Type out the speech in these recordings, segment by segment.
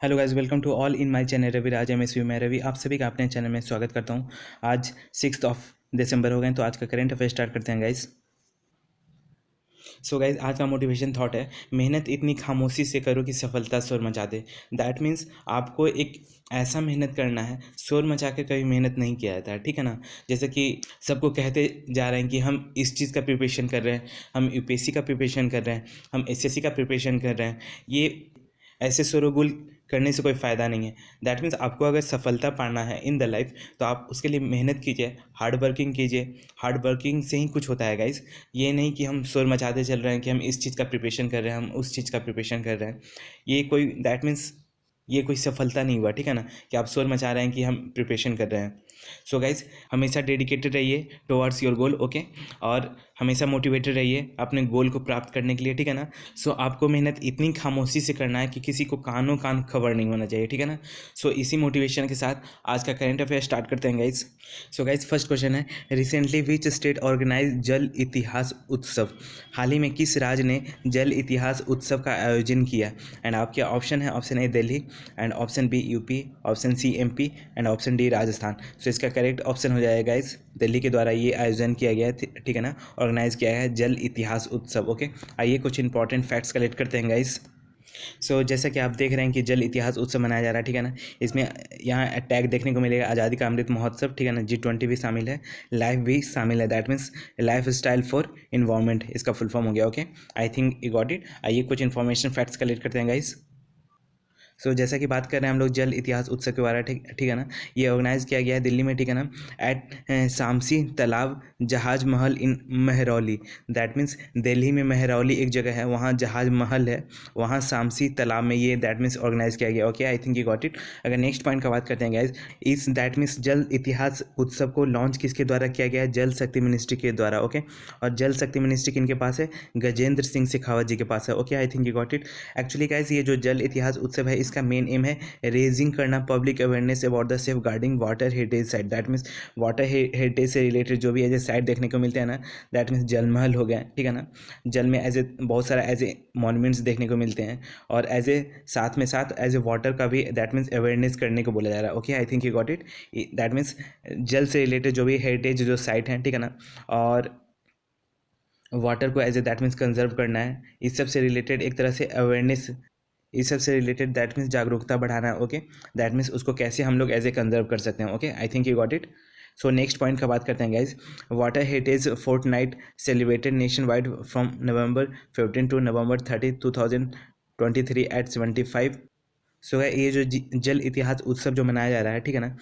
Hello guys, welcome to all in my channel Ravi Raj MSV. मैं रवि आप सभी का अपने चैनल में स्वागत करता हूं। आज 6 दिसंबर हो गए, तो आज का करंट अफेयर स्टार्ट करते हैं गाइस। सो गाइज, आज का मोटिवेशन थॉट है, मेहनत इतनी खामोशी से करो कि सफलता शोर मचा दे। दैट मीन्स आपको एक ऐसा मेहनत करना है, शोर मचा के कभी मेहनत नहीं किया जाता है, ठीक है ना। जैसे कि सबको कहते जा रहे हैं कि हम इस चीज़ का प्रिपरेशन कर रहे हैं, हम यूपीएससी का प्रिपरेशन कर रहे हैं, हम एसएससी का प्रिपरेशन कर रहे हैं। ये ऐसे शोरगुल करने से कोई फ़ायदा नहीं है। दैट मीन्स आपको अगर सफलता पाना है इन द लाइफ, तो आप उसके लिए मेहनत कीजिए, हार्ड वर्किंग कीजिए। हार्ड वर्किंग से ही कुछ होता है गाइस। ये नहीं कि हम शोर मचाते चल रहे हैं कि हम इस चीज़ का प्रिपरेशन कर रहे हैं, हम उस चीज़ का प्रिपरेशन कर रहे हैं। ये कोई दैट मीन्स ये कोई सफलता नहीं हुआ, ठीक है ना, कि आप शोर मचा रहे हैं कि हम प्रिपरेशन कर रहे हैं। सो गाइज, हमेशा डेडिकेटेड रहिए टुवर्ड्स योर गोल, ओके। और हमेशा मोटिवेटेड रहिए अपने गोल को प्राप्त करने के लिए, ठीक है ना। सो आपको मेहनत इतनी खामोशी से करना है कि किसी को कानों कान खबर नहीं होना चाहिए, ठीक है ना। सो इसी मोटिवेशन के साथ आज का करंट अफेयर स्टार्ट करते हैं guys. So guys, first question है, रिसेंटली विच स्टेट ऑर्गेनाइज जल इतिहास उत्सव। हाल ही में किस राज्य ने जल इतिहास उत्सव का आयोजन किया। एंड आपके ऑप्शन है, option A Delhi, and option B UP, option C MP, and option D Rajasthan. So इसका करेक्ट ऑप्शन हो जाएगा गाइस, दिल्ली के द्वारा ये आयोजन किया गया है, ठीक है ना, ऑर्गेनाइज किया है जल इतिहास उत्सव, ओके। आइए कुछ इंपॉर्टेंट फैक्ट्स कलेक्ट करते हैं गाइस। सो जैसा कि आप देख रहे हैं कि जल इतिहास उत्सव मनाया जा रहा है, ठीक है ना। इसमें यहाँ टैग देखने को मिलेगा आज़ादी का अमृत महोत्सव, ठीक है ना। G20 भी शामिल है, लाइफ भी शामिल है, that means life style for environment, इसका फुल फॉर्म हो गया, okay. I think you got it. आइए कुछ इन्फॉर्मेशन फैक्ट्स कलेक्ट करते हैं गाइस। जैसा कि बात कर रहे हैं हम लोग जल इतिहास उत्सव के बारे में, ठीक ठीक है ना। ये ऑर्गेनाइज किया गया है दिल्ली में, ठीक है ना, एट शामसी तालाब जहाज महल इन महरौली। दैट मीन्स दिल्ली में महरौली एक जगह है, वहाँ जहाज महल है, वहाँ शामसी तालाब में ये दैट मीन्स ऑर्गेनाइज किया गया, okay. I think you got it. अगर नेक्स्ट पॉइंट का बात करते हैं गाइज, इस दैट मीन्स जल इतिहास उत्सव को लॉन्च किसके द्वारा किया गया है, जल शक्ति मिनिस्ट्री के द्वारा, ओके। और जल शक्ति मिनिस्ट्री किनके पास है, गजेंद्र सिंह शेखावत जी के पास है, okay. I think you got it. Actually guys, ये जो जल इतिहास उत्सव है, इसका मेन एम है रेजिंग करना public awareness about the safeguarding water heritage site. That means water heritage से रिलेटेड जो भी एज ए साइट देखने को मिलते हैं ना, दैट मीन्स जल महल हो गया, ठीक है ना। जल में एज ए बहुत सारा एज ए मॉन्यूमेंट्स देखने को मिलते हैं, और एज ए साथ में साथ एज ए वाटर का भी दैट मीन्स अवेयरनेस करने को बोला जा रहा है, okay. I think you got it. That means जल से रिलेटेड जो भी हेरिटेज जो साइट हैं, ठीक है ना, और वाटर को as a that means conserve करना है, इस सब से रिलेटेड एक तरह से अवेयरनेस, इस सब से रिलेटेड दैट मीन्स जागरूकता बढ़ाना है, ओके। दैट मीन्स उसको कैसे हम लोग एज ए कंजर्व कर सकते हैं, okay. I think you got it. So next point का बात करते हैं guys, water heritage fortnight celebrated nationwide from November 15 to November 30 2023 at 75। So ये जो जल इतिहास उत्सव जो मनाया जा रहा है, ठीक है ना,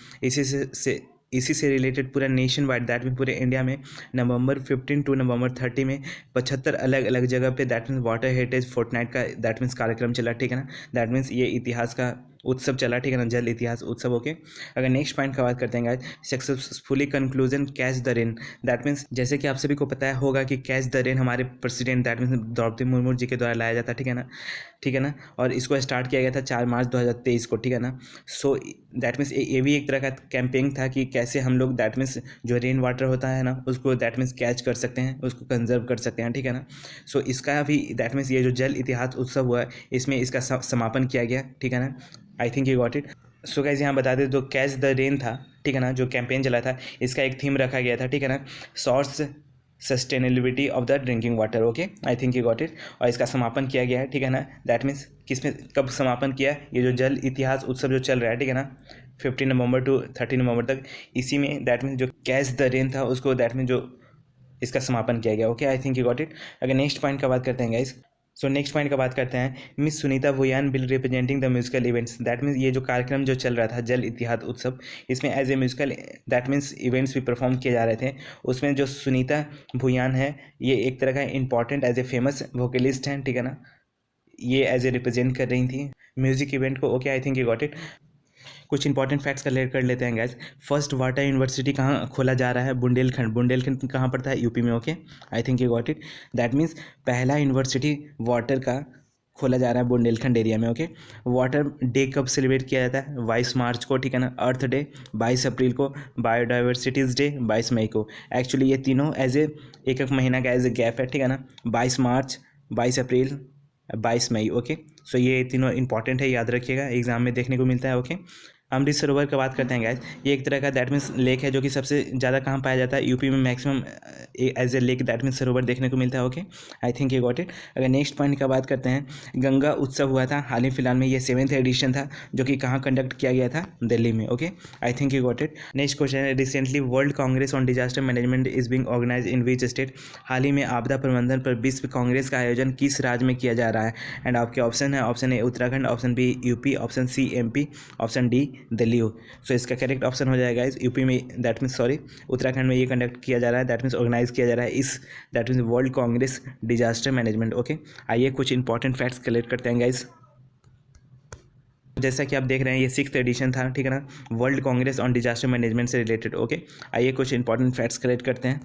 इसी से रिलेटेड पूरा नेशन वाइड दैट मीन पूरे इंडिया में नवंबर 15 टू नवंबर 30 में 75 अलग अलग जगह पे that means water heritage fortnight का दैट मीन्स कार्यक्रम चला, ठीक है ना। दैट मीन्स ये इतिहास का उत्सव चला, ठीक है ना, जल इतिहास उत्सव, ओके। अगर नेक्स्ट पॉइंट का बात करते हैं guys, successfully conclusion catch the rain. That means जैसे कि आप सभी को पता है होगा कि कैच द रेन हमारे president that means Draupadi Murmu ji के द्वारा लाया जाता है, ठीक है ना, ठीक है ना। और इसको स्टार्ट किया गया था 4 मार्च 2023 को, ठीक है ना। सो दैट मीन्स ये भी एक तरह का कैंपेन था कि कैसे हम लोग दैट मीन्स जो रेन वाटर होता है ना, उसको दैट मीन्स कैच कर सकते हैं, उसको कंजर्व कर सकते हैं, ठीक है ना। सो इसका भी दैट मीन्स ये जो जल इतिहास उत्सव हुआ है, इसमें इसका समापन किया गया, ठीक है ना। I think you got it. So guys, यहाँ बता दें तो कैच द रेन था, ठीक है ना, जो कैंपेन चला था, इसका एक थीम रखा गया था, ठीक है ना, source sustainability of the drinking water, okay. I think you got it. और इसका समापन किया गया है, ठीक है ना। दैट मीन्स किसमें कब समापन किया, ये जो जल इतिहास उत्सव जो चल रहा है, ठीक है ना, 15 नवंबर टू 30 नवंबर तक, इसी में दैट मीन्स जो कैच द रेन था उसको दैट मीन्स जो इसका समापन किया गया, okay. I think you got it. अगर नेक्स्ट पॉइंट का बात करते हैं गाइस, नेक्स्ट पॉइंट का बात करते हैं, miss Sunita Bhuyan will representing the musical events. That means ये जो कार्यक्रम जो चल रहा था जल इतिहास उत्सव, इसमें as a musical that means events भी परफॉर्म किए जा रहे थे। उसमें जो सुनीता भुयान है, ये एक तरह का important as a famous vocalist हैं, ठीक है ना, ये एज ए रिप्रेजेंट कर रही थी म्यूजिक इवेंट को, okay. I think you got it. कुछ इंपॉर्टेंट फैक्ट्स कलेक्ट कर लेते हैं गैस। फर्स्ट वाटर यूनिवर्सिटी कहाँ खोला जा रहा है, बुंदेलखंड। बुंदेलखंड कहाँ पड़ता है, यूपी में, okay. I think you got it. That means पहला यूनिवर्सिटी वाटर का खोला जा रहा है बुंदेलखंड एरिया में, ओके। वाटर डे कब सेलिब्रेट किया जाता है, 22 मार्च को, ठीक है ना। अर्थ डे 22 अप्रैल को, बायोडाइवर्सिटीज़ डे 22 मई को। एक्चुअली ये तीनों एज ए एक एक महीना का एज ए गैप है, ठीक है ना। 22 मार्च, 22 अप्रैल, 22 मई, ओके। सो ये तीनों इंपॉर्टेंट है, याद रखिएगा, एग्जाम में देखने को मिलता है। ओके, अमृत सरोवर का बात करते हैं गाइस। ये एक तरह का दैट मीन्स लेक है जो कि सबसे ज़्यादा कहाँ पाया जाता है, यूपी में maximum as a lake that means सरोवर देखने को मिलता है। Okay, I think you got it. अगर नेक्स्ट पॉइंट का बात करते हैं, गंगा उत्सव हुआ था हाल ही फिलहाल में, ये 7th एडिशन था जो कि कहाँ कंडक्ट किया गया था, दिल्ली में। Okay, I think you got it. Next question है, recently world congress on disaster management is being organize in which state. हाल ही में आपदा प्रबंधन पर विश्व कांग्रेस का आयोजन किस राज्य में किया जा रहा है। एंड आपके ऑप्शन है, option A Uttarakhand, option B UP, option C MP, option D Delhi. So इसका करेक्ट ऑप्शन हो जाएगा इस यूपी में, दैट मीन्स सॉरी उत्तराखंड में ये कंडक्ट किया जा रहा है, दैट मीन्स ऑर्गेनाइज किया जा रहा है इस that means world Congress disaster management. Okay, आइए कुछ इंपॉर्टेंट फैक्ट्स कलेक्ट करते हैं गाइस। जैसा कि आप देख रहे हैं ये 6th एडिशन था, ठीक है ना, world congress on disaster management से रिलेटेड। ओके, आइए कुछ इंपॉर्टेंट फैक्ट्स कलेक्ट करते हैं।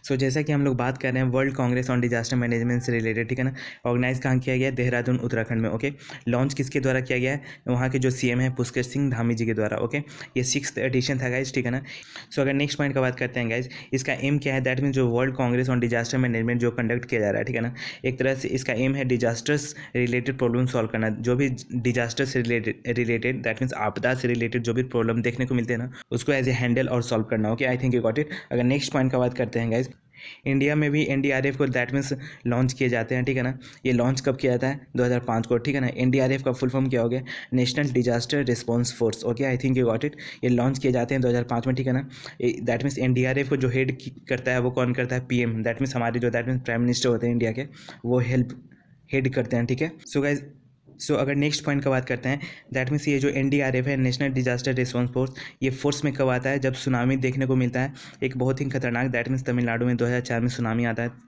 सो जैसा कि हम लोग बात कर रहे हैं world congress on disaster management से रिलेटेड, ठीक है ना, ऑर्गेनाइज कहाँ किया गया है, देहरादून उत्तराखंड में। ओके, लॉन्च किसके द्वारा किया गया है, वहाँ के जो सीएम है पुष्कर सिंह धामी जी के द्वारा। ओके, ये 6th एडिशन था गाइज, ठीक है ना। सो अगर नेक्स्ट पॉइंट का बात करते हैं गाइज, इसका एम क्या है, दैट मीन जो world congress on disaster management जो कंडक्ट किया जा रहा है, ठीक है ना, एक तरह से इसका एम है डिजास्टर्स रिलेटेड प्रॉब्लम सॉल्व करना। जो भी डिजास्टर से रिलेटेड दैट मीन्स आपदा से रिलेटेड जो भी प्रॉब्लम देखने को मिलते हैं ना, उसको एज ए हैंडल और सॉल्व करना। Okay, I think you got it. अगर नेक्स्ट पॉइंट का बात करते हैं गाइज, इंडिया में भी एनडीआरएफ को दैट मीन्स लॉन्च किए जाते हैं, ठीक है ना। ये लॉन्च कब किया जाता है, 2005 को, ठीक है ना। एनडीआरएफ का फुल फॉर्म क्या हो गया, national disaster response force. Okay, I think you got it. ये लॉन्च किए जाते हैं 2005 में, ठीक है ना। दैट मीन्स एनडीआरएफ को जो हेड करता है वो कौन करता है, पीएम, दैट मीन्स हमारे जो दैट मीन्स प्राइम मिनिस्टर होते हैं इंडिया के, वो हेड करते हैं, ठीक है। सो गाइज, सो अगर नेक्स्ट पॉइंट का बात करते हैं, दैट मीन्स ये जो एनडीआरएफ है, नेशनल डिजास्टर रिस्पांस फोर्स, ये फोर्स में कब आता है, जब सुनामी देखने को मिलता है, एक बहुत ही खतरनाक दैट मीन्स तमिलनाडु में 2004 में सुनामी आता है,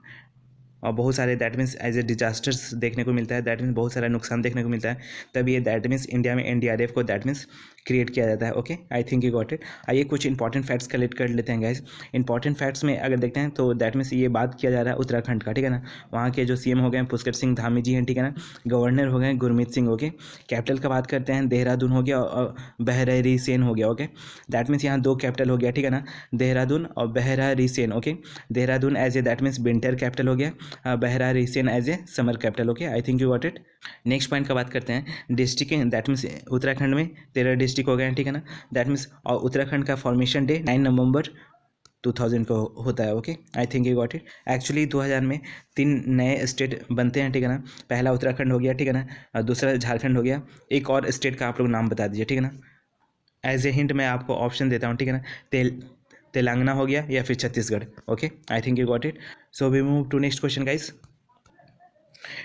और बहुत सारे that means as a disasters देखने को मिलता है, दैट मीन्स बहुत सारा नुकसान देखने को मिलता है, तब ये दैट मीन्स इंडिया में एनडीआरएफ को दैट मीन्स क्रिएट किया जाता है। Okay, I think you got it. आइए कुछ इंपॉर्टेंट फैक्ट्स कलेक्ट कर लेते हैं गाइस। इंपॉर्टेंट फैक्ट्स में अगर देखते हैं तो दैट मीन्स ये बात किया जा रहा है उत्तराखंड का, ठीक है ना। वहाँ के जो सीएम हो गए पुष्कर सिंह धामी जी हैं, ठीक है ना। गवर्नर हो गए गुरमीत सिंह। ओके, कैपिटल का बात करते हैं, देहरादून हो गया और बहराइच हो गया। ओके, दैट मीन्स यहाँ 2 कैपिटल हो गया, ठीक है ना, देहरादून और Bahraich. Okay, Dehradun as a that means winter capital हो गया, Bahraich as a summer capital. Okay, I think you got it. Next point का बात करते हैं, डिस्ट्रिक्ट दैट मीन्स उत्तराखंड में 13 डिस्ट्रिक्ट हो गए हैं, ठीक है ना। दैट मीन्स और उत्तराखंड का फॉर्मेशन डे 9 नवंबर 2000 को होता है। Okay, I think you got it. Actually 2000 में 3 नए स्टेट बनते हैं, ठीक है ना। पहला उत्तराखंड हो गया, ठीक है ना, और दूसरा झारखंड हो गया। एक और स्टेट का आप लोग नाम बता दीजिए, ठीक है ना। एज ए हिंट मैं आपको ऑप्शन देता हूँ, ठीक है ना, तेलंगाना हो गया या फिर Chhattisgarh. Okay, I think you got it. So we move to next question guys.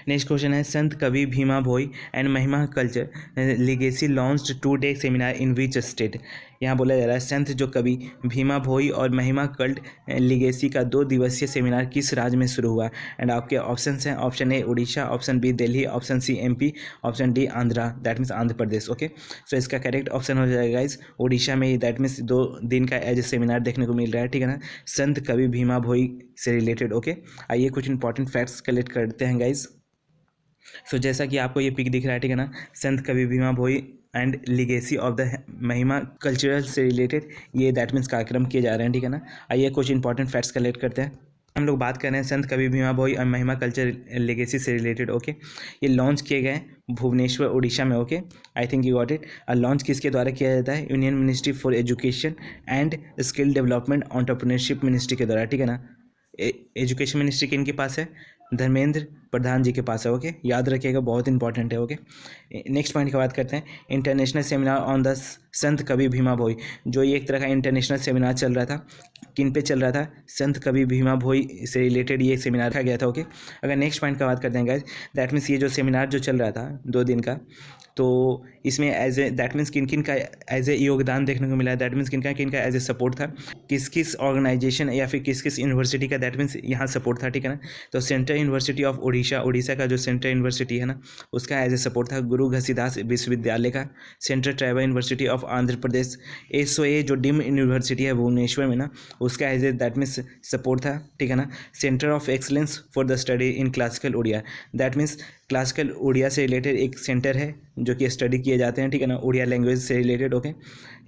Next question है, संत कवि Bhima Bhoi and Mahima culture legacy launched 2-day seminar in which state. यहाँ बोला जा रहा है संत जो कवि भीमा भोई और महिमा कल्ट लिगेसी का 2 दिवसीय सेमिनार किस राज्य में शुरू हुआ। एंड आपके ऑप्शंस हैं, option A Orissa, option B Delhi, option C MP, option D Andhra, that means Andhra Pradesh. Okay, so इसका करेक्ट ऑप्शन हो जाएगा गाइस उड़ीसा में, दैट मीन्स 2 दिन का एज ए सेमिनार देखने को मिल रहा है, ठीक है ना, संत कवि भीमा भोई से रिलेटेड। ओके, आइए कुछ इंपॉर्टेंट फैक्ट्स कलेक्ट करते हैं गाइस। सो जैसा कि आपको ये पिक दिख रहा है, ठीक है ना, संत कवि Bhima Bhoi and legacy of the महिमा कल्चरल से रिलेटेड ये दैट मीन्स कार्यक्रम किए जा रहे हैं, ठीक है ना। आइए कुछ इंपॉर्टेंट फैक्ट्स कलेक्ट करते हैं। हम लोग बात कर रहे हैं संत कवि भीमा भोई और महिमा कल्चर लेगेसी से रिलेटेड। ओके, ये लॉन्च किए गए भुवनेश्वर उड़ीसा में। Okay, I think you got it. और लॉन्च किसके द्वारा किया जाता है, union ministry for education and skill development entrepreneurship ministry के द्वारा, ठीक है ना। एजुकेशन मिनिस्ट्री किन के पास है, धर्मेंद्र प्रधान जी के पास है। ओके, याद रखिएगा, बहुत इंपॉर्टेंट है। ओके, नेक्स्ट पॉइंट की बात करते हैं, इंटरनेशनल सेमिनार ऑन द संत कवि भीमा भोई। जो ये एक तरह का इंटरनेशनल सेमिनार चल रहा था, किन पे चल रहा था, संत कवि भीमा भोई से रिलेटेड ये सेमिनार रखा गया था। ओके, अगर नेक्स्ट पॉइंट का बात करते हैं गाइस, दैट मीन्स ये जो सेमिनार जो चल रहा था 2 दिन का, तो इसमें एज ए दैट मीन्स किन किन का एज ए योगदान देखने को मिला है, दैट मीन्स किन का एज ए सपोर्ट था, किस किस ऑर्गेनाइजेशन या फिर किस किस यूनिवर्सिटी का दैट मीन्स यहाँ सपोर्ट था, ठीक है ना। तो सेंट्रल यूनिवर्सिटी ऑफ उड़ीसा का जो सेंट्रल यूनिवर्सिटी है ना, उसका एज ए सपोर्ट था। गुरु घसीदास विश्वविद्यालय का, central tribal university of Andhra Pradesh, SOA जो डीम यूनिवर्सिटी है भुवनेश्वर में ना, उसका as a that means support था, ठीक है ना। Centre of excellence for the study in classical Odia, that means classical Odia से रिलेटेड एक सेंटर है जो कि स्टडी किए जाते हैं, ठीक है ना, उड़िया लैंग्वेज से रिलेटेड। ओके,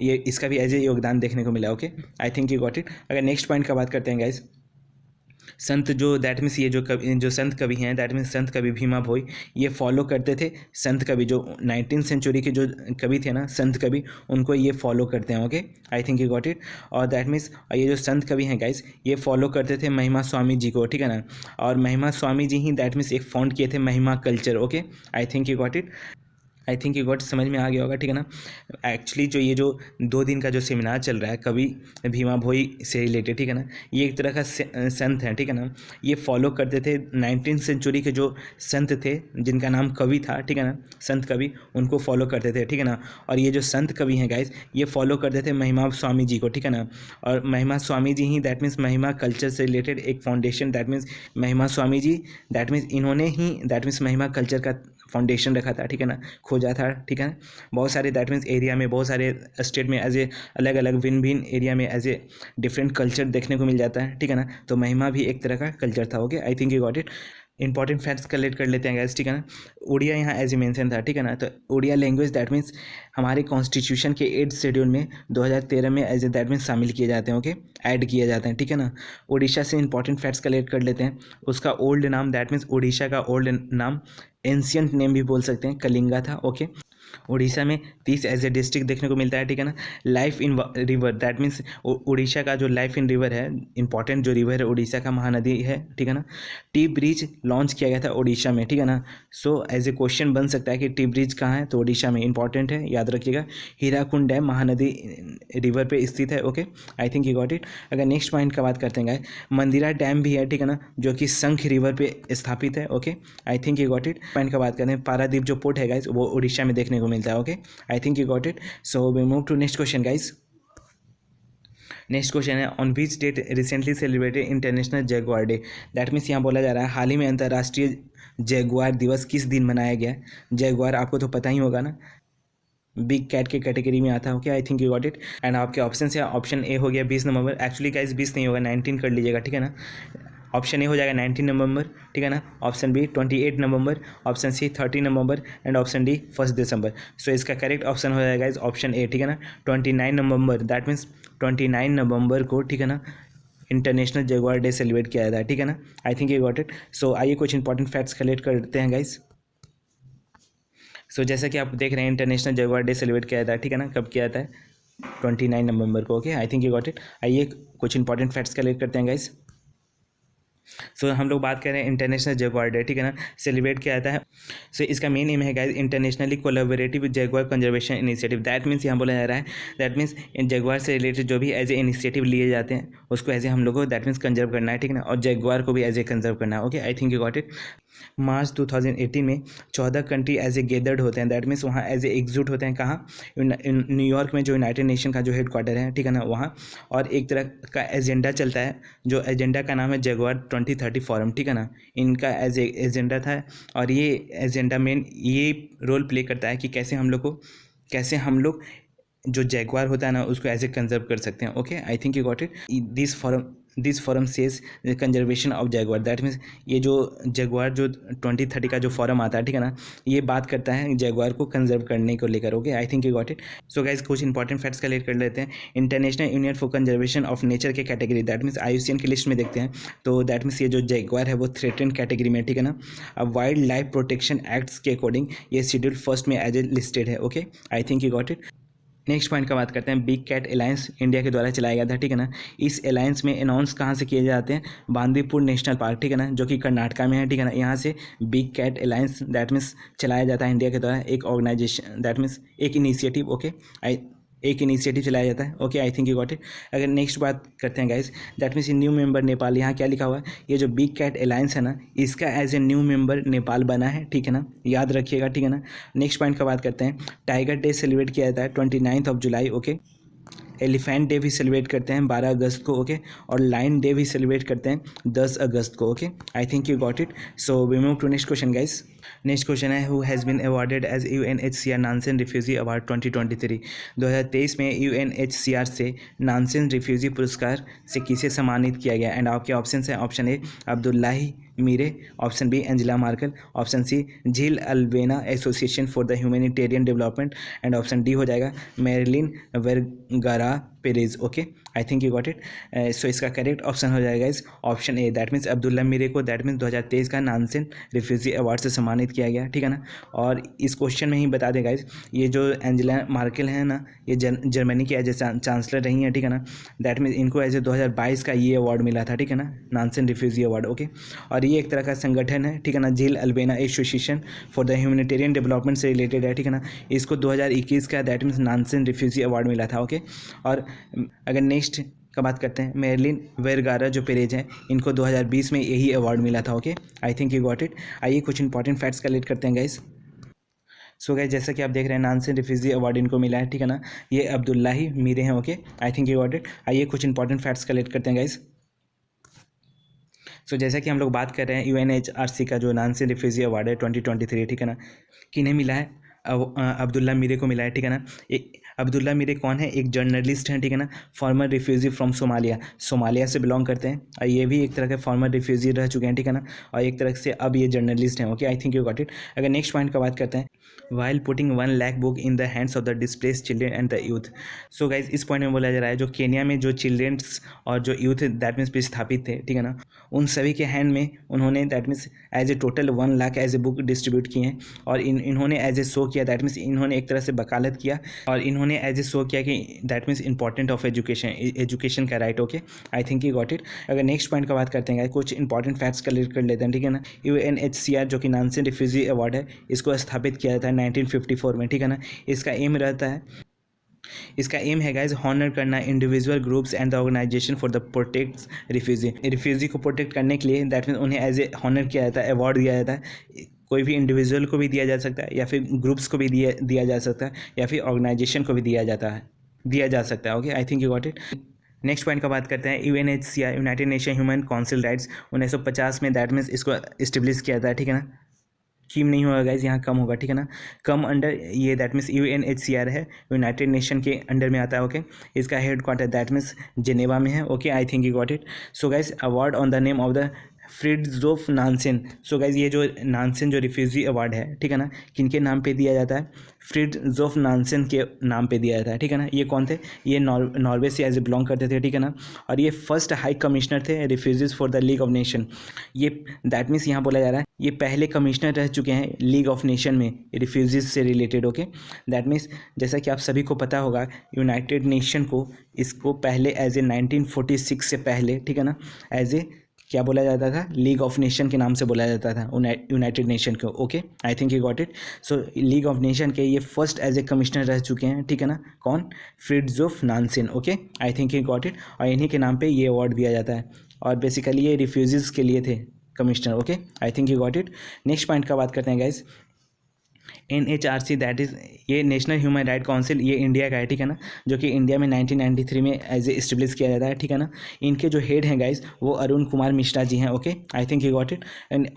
ये इसका भी एज ए योगदान देखने को मिला। Okay, I think you got it. अगर नेक्स्ट पॉइंट का बात करते हैं गाइस, संत जो दैट मीन्स ये जो संत कवि हैं दैट मीन्स संत कवि भीमा भोई, ये फॉलो करते थे संत कवि जो 19th सेंचुरी के जो कवि थे ना संत कवि, उनको ये फॉलो करते हैं। Okay, I think you got it. और दैट मीन्स ये जो संत कवि हैं गाइस, ये फॉलो करते थे महिमा स्वामी जी को, ठीक है ना। और महिमा स्वामी जी ही दैट मीन्स एक फाउंड किए थे महिमा culture. Okay, I think you got it. I think you got, समझ में आ गया होगा, ठीक है ना। एक्चुअली जो ये जो 2 दिन का जो सेमिनार चल रहा है कवि भीमा भोई से रिलेटेड, ठीक है ना, ये एक तरह का संत है, ठीक है ना। ये फॉलो करते थे 19th सेंचुरी के जो संत थे जिनका नाम कवि था, ठीक है ना, संत कवि, उनको फॉलो करते थे, ठीक है ना। और ये जो संत कवि हैं गाइस, ये फॉलो करते थे महिमा स्वामी जी को, ठीक है ना। और महिमा स्वामी जी ही दैट मीन्स महिमा कल्चर से रिलेटेड एक फाउंडेशन, दैट मीन्स महिमा स्वामी जी दैट मीन्स इन्होंने ही दैट मीन्स महिमा कल्चर का फाउंडेशन रखा था, ठीक है ना, खोजा था, ठीक है। बहुत सारे दैट मीन्स एरिया में, बहुत सारे स्टेट में एज ए अलग अलग भिन्न भिन्न एरिया में एज ए डिफरेंट कल्चर देखने को मिल जाता है, ठीक है ना। तो महिमा भी एक तरह का कल्चर था। Okay, I think you got it. Important facts collect कर लेते हैं गैस, ठीक है ना। उड़िया यहाँ एज ए मेंशन था, ठीक है ना। तो उड़िया लैंग्वेज दैट मीन्स हमारे कॉन्स्टिट्यूशन के 8th शेड्यूल में 2013 में एज ए दैट मीन्स शामिल किए जाते हैं। ओके, ऐड किए जाते हैं, ठीक है ना। उड़ीसा से इंपॉर्टेंट फैक्ट्स कलेक्ट कर लेते हैं। उसका ओल्ड नाम दैट मीन्स उड़ीसा का ओल्ड नाम, एंशियंट नेम भी बोल सकते हैं, कलिंगा था। ओके, उड़ीसा में 30 एज ए डिस्ट्रिक्ट देखने को मिलता है, ठीक है ना। Life in river that means Orissa का जो लाइफ इन रिवर है, इंपॉर्टेंट जो रिवर है उड़ीसा का महानदी है, ठीक है ना। टी ब्रिज लॉन्च किया गया था उड़ीसा में, ठीक है ना। सो एज ए क्वेश्चन बन सकता है कि टी ब्रिज कहाँ है, तो उड़ीसा में, इंपॉर्टेंट है, याद रखिएगा। हीराकुंड डैम महानदी रिवर पे स्थित है। Okay, I think you got it. अगर नेक्स्ट पॉइंट का बात करते हैं गाइस, मंदिरा डैम भी है, ठीक है ना, जो कि शंख रिवर पे स्थापित है। Okay, I think you got it. Point का बात करते हैं, पारादीप जो पोर्ट है गाइस, वो उड़ीसा में देखने को मिलता है। Okay, I think you got it. So we move to next question guys. Next question है, on which date recently celebrated international jaguar day. That means यहाँ बोला जा रहा है हाल ही में अंतर्राष्ट्रीय जैगुआर दिवस किस दिन मनाया गया। जैगुआर आपको तो पता ही होगा ना, बिग कैट के कैटेगरी में आता है। Okay, I think you got it. And आपके ऑप्शन है, ऑप्शन ए हो गया 20 नवंबर, एक्चुअली गाइस 20 नहीं होगा, 19 कर लीजिएगा, ठीक है ना। ऑप्शन ए हो जाएगा 19 नवंबर, ठीक है ना। ऑप्शन बी 28 नवंबर, ऑप्शन सी 30 नवंबर एंड ऑप्शन डी 1 दिसंबर। सो इसका करेक्ट ऑप्शन हो जाएगा ऑप्शन ए, ठीक है ना, 29 नवंबर। दैट मीन्स 29 नवंबर को, ठीक है ना, इंटरनेशनल जैगुआर डे सेलिब्रेट किया जाता है, ठीक है ना। I think you got it. So आइए कुछ इंपॉर्टेंट फैक्ट्स कलेक्ट करते हैं गाइस। सो जैसा कि आप देख रहे हैं इंटरनेशनल जैगुआर डे सेलिब्रेट किया जाता है, ठीक है ना, कब किया जाता है, 29 नवंबर को। Okay, I think you got it. आइए कुछ इंपॉर्टेंट फैक्ट्स कलेक्ट करते हैं गाइस। सो हम लोग बात कर रहे हैं इंटरनेशनल जैगुआर डे, ठीक है ना, सेलिब्रेट किया जाता है। सो इसका मेन एम है guys internationally collaborative Jaguar conservation initiative. That means यहाँ बोला जा रहा है, दैट मीन्स इन जैगुआर से रिलेटेड जो भी एज ए इनिशिएटिव लिए जाते हैं उसको एज ए हम लोग को दैट मीन्स कंजर्व करना है, ठीक है ना, और जैगुआर को भी एज ए कंजर्व करना है। Okay, I think you got it. मार्च 2018 में 14 कंट्री एज ए गेदर्ड होते हैं, दैट मीन्स वहाँ एज ए एग्जूट होते हैं, कहाँ, न्यूयॉर्क में जो यूनाइटेड नेशन का जो हेडक्वार्टर है, ठीक है ना, वहाँ। और एक तरह का एजेंडा चलता है, जो एजेंडा का नाम है जैगुआर 2030 फोरम, ठीक है ना। इनका एज ए एजेंडा था, और ये एजेंडा मेन ये रोल प्ले करता है कि कैसे हम लोग जो जैगुआर होता है ना उसको एज ए कंजर्व कर सकते हैं। Okay, I think you got it. This forum says conservation of jaguar. That means ये जो जैगुआर जो 2030 का जो फॉरम आता है, ठीक है ना, ये बात करता है जैगुआर को कंजर्व करने को लेकर। Okay, I think you got it. So guys कुछ इंपॉर्टेंट फैक्ट्स कलेक्ट कर लेते हैं। International union for conservation of nature के कैटेगरी, दैट मीन्स IUCN की लिस्ट में देखते हैं, तो दैट मीन्स ये जो जैगुआर है वो थ्रेटेंड कैटेगरी में, ठीक है ना। अब वाइल्ड लाइफ प्रोटेक्शन एक्ट्स के अकॉर्डिंग ये शेड्यूल फर्स्ट में एज ए लिस्टेड है। Okay, I think you got it. Next point का बात करते हैं, बिग कैट अलायंस इंडिया के द्वारा चलाया गया था, ठीक है ना। इस अलायंस में अनाउंस कहाँ से किए जाते हैं, बांदीपुर नेशनल पार्क, ठीक है ना, जो कि कर्नाटका में है, ठीक है ना। यहाँ से big cat alliance that means चलाया जाता है इंडिया के द्वारा, एक ऑर्गेनाइजेशन दैट मीन्स एक इनिशिएटिव। ओके, एक इनिशिएटिव चलाया जाता है। Okay, I think you got it. अगर नेक्स्ट बात करते हैं guys, that means new member Nepal. यहाँ क्या लिखा हुआ है, ये जो बिग कैट अलायंस है ना, इसका as a new member Nepal बना है, ठीक है ना, याद रखिएगा, ठीक है ना। नेक्स्ट पॉइंट का बात करते हैं, टाइगर डे सेलिब्रेट किया जाता है 29 जुलाई। ओके, एलिफेंट डे भी सेलिब्रेट करते हैं 12 अगस्त को। ओके, और लाइन डे भी सेलिब्रेट करते हैं 10 अगस्त को। Okay, I think you got it. So we move to next question guys. Next question है, who has been awarded as UNHCR Nansen refugee award 2023। 2023 में UNHCR से नानसेन रिफ्यूजी पुरस्कार से किसे सम्मानित किया गया। एंड आपके ऑप्शन हैं, option A Abdullahi Mire, option B Angela Merkel, option C झील Albena association for the humanitarian development and option D हो जाएगा Marilyn Vergara Perez. Okay, I think you got it. So इसका correct option हो जाएगा इस option A, that means Abdullah Mire को that means 2023 का Nansen refugee award से सम्मानित किया गया, ठीक है ना। और इस क्वेश्चन में ही बता दें गाइज, ये जो एंजेला मार्केल है ना, ये जर्मनी की एज ए चांसलर रही हैं, ठीक है ना। दैट मीन्स इनको एज ए 2022 का ये अवार्ड मिला था, ठीक है ना, नानसेन रिफ्यूजी अवार्ड। ओके, और ये एक तरह का संगठन है, ठीक है ना, झील Albena association for the humanitarian development से रिलेटेड है, ठीक है ना। इसको 2021 का that means Nansen refugee award मिला था। ओके, और अगर नेक्स्ट का बात करते हैं, मेरलिन वेरगारा जो पेरेज हैं, इनको 2020 में यही अवार्ड मिला था। Okay, I think you got it. आइए कुछ इंपॉर्टेंट फैक्ट्स कलेक्ट करते हैं गाइस। सो गाइस, जैसा कि आप देख रहे हैं, नानसेन रिफ्यूजी अवार्ड इनको मिला है, ठीक है ना। ये अब्दुल्ला ही मीरे हैं। Okay, I think you got it. आइए कुछ इंपॉर्टेंट फैक्ट्स कलेक्ट करते हैं गाइस। सो जैसा कि हम लोग बात कर रहे हैं, UNHRC का जो नानसेन रिफ्यूजी अवार्ड है 2023, ठीक है ना, किन्हें मिला है? अब्दुल्ला मीरे को मिला है, ठीक है ना। अब्दुल्ला मीरे कौन है? एक जर्नलिस्ट हैं, ठीक है ना, फॉर्मर रिफ्यूजी फ्रॉम सोमालिया से बिलोंग करते हैं, और ये भी एक तरह के फॉर्मर रिफ्यूजी रह चुके हैं, ठीक है ना, और एक तरह से अब ये जर्नलिस्ट हैं। Okay, I think you got it. अगर नेक्स्ट पॉइंट का बात करते हैं, while putting 1 lakh book in the hands of the displaced children and the youth. So guys, इस पॉइंट में बोला जा रहा है जो केन्या में जो चिल्ड्रेंस और जो यूथ दैट मीन्स विस्थापित थे, ठीक है ना, उन सभी के हैंड में उन्होंने that means as a total 1 lakh as a book distribute किए हैं, और इन्होंने एज ए शो किया, दैट मीन्स इन्होंने एक तरह से वकालत किया, और इन्होंने एज ए शो किया कि that means important of education का right. Okay, I think you got it. अगर नेक्स्ट पॉइंट का बात करते हैं, कुछ इंपॉर्टेंट फैक्ट्स कलेक्ट कर लेते हैं, ठीक है ना। UNHCR जो कि नानसेन रिफ्यूजी अवार्ड है, इसको स्थापित किया जाता है 1954 में, ठीक है ना। इसका एम है गाइज हॉनर करना individual groups and the organisation for the protects refugee को प्रोटेक्ट करने के लिए, दैट मीन्स उन्हें एज ए हॉनर किया जाता है, अवार्ड दिया जाता है। कोई भी इंडिविजुअल को भी दिया जा सकता है, या फिर ग्रुप्स को भी दिया जा सकता है, या फिर ऑर्गेनाइजेशन को भी दिया जा सकता है। Okay, I think you got it. Next point का बात करते हैं, UNHCR United nation human council rights 1950 में दैट मीन्स इसको इस्टेब्लिश किया था, ठीक है ना। कीम नहीं होगा गाइज, यहाँ कम होगा, ठीक है ना। कम अंडर ये दैट मीन्स UNHCR है, यूनाइटेड नेशन के अंडर में आता है। ओके, इसका headquarter that means Geneva में है। Okay, I think you got it. So guys, award on the name of the Fridtjof Nansen. So guys, ये जो नानसेन जो रिफ्यूजी अवार्ड है, ठीक है ना, किनके नाम पे दिया जाता है? फ्रिट्जोफ नानसेन के नाम पे दिया जाता है, ठीक है ना। ये कौन थे? ये नॉर्वे से एज ए बिलोंग करते थे, ठीक है ना, और ये फर्स्ट हाई कमिश्नर थे refugees for the league of nation. ये दैट मीन्स यहाँ बोला जा रहा है ये पहले कमिश्नर रह चुके हैं लीग ऑफ नेशन में रिफ्यूजीज से रिलेटेड। ओके, दैट मीन्स जैसा कि आप सभी को पता होगा, यूनाइटेड नेशन को इसको पहले एज ए 1946 से पहले, ठीक है ना, एज ए क्या बोला जाता था? लीग ऑफ नेशन के नाम से बोला जाता था यूनाइटेड नेशन को। Okay, I think you got it. So league of nation के ये फर्स्ट एज ए कमिश्नर रह चुके हैं, ठीक है ना, कौन? Fridtjof Nansen. Okay, I think you got it. और इन्हीं के नाम पे ये अवार्ड दिया जाता है, और बेसिकली ये रिफ्यूजीज के लिए थे commissioner. Okay, I think you got it. Next point का बात करते हैं गाइज, NHRC दैट इज़ ये नेशनल ह्यूमन राइट काउंसिल, ये इंडिया का है, ठीक है ना, जो कि इंडिया में 1993 में एज ए इस्टेब्लिश किया जाता है, ठीक है ना। इनके जो हेड हैं गाइज, वो अरुण कुमार मिश्रा जी हैं। Okay, I think you got it.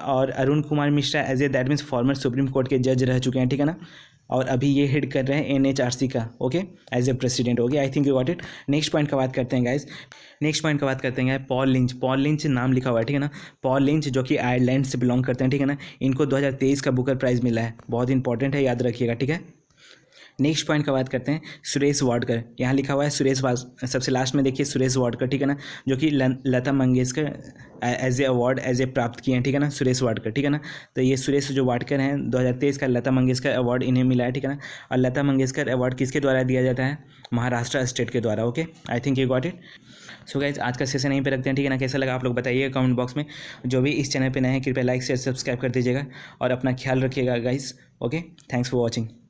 और Arun Kumar Mishra as a that means former Supreme Court के जज रह चुके हैं, ठीक है ना, और अभी ये हेड कर रहे हैं NHRC का। Okay, as a president. Okay, I think you got it. Next point का बात करते हैं गाइज, पॉल लिंच नाम लिखा हुआ है, ठीक है ना। पॉल लिंच जो कि आयरलैंड से बिलोंग करते हैं, ठीक है ना, इनको 2023 का बुकर प्राइज़ मिला है, बहुत इंपॉर्टेंट है, याद रखिएगा, ठीक है। नेक्स्ट पॉइंट का बात करते हैं, सुरेश वाडकर, यहाँ लिखा हुआ है सबसे लास्ट में देखिए सुरेश वाडकर, ठीक है ना, जो कि Lata Mangeshkar as a award as a प्राप्त किए हैं, ठीक है ना, सुरेश वाडकर, ठीक है ना। तो ये सुरेश जो वाडकर हैं, 2023 का लता मंगेशकर अवार्ड इन्हें मिला है, ठीक है ना। और लता मंगेशकर अवार्ड किसके द्वारा दिया जाता है? महाराष्ट्र स्टेट के द्वारा। Okay, I think you got it. So guys, आज का सेशन यहीं पे रखते हैं, ठीक है ना। कैसा लगा आप लोग बताइएगा कमेंट बॉक्स में। जो भी इस चैनल पे नए हैं, कृपया लाइक शेयर सब्सक्राइब कर दीजिएगा, और अपना ख्याल रखिएगा guys. Okay, thanks for watching.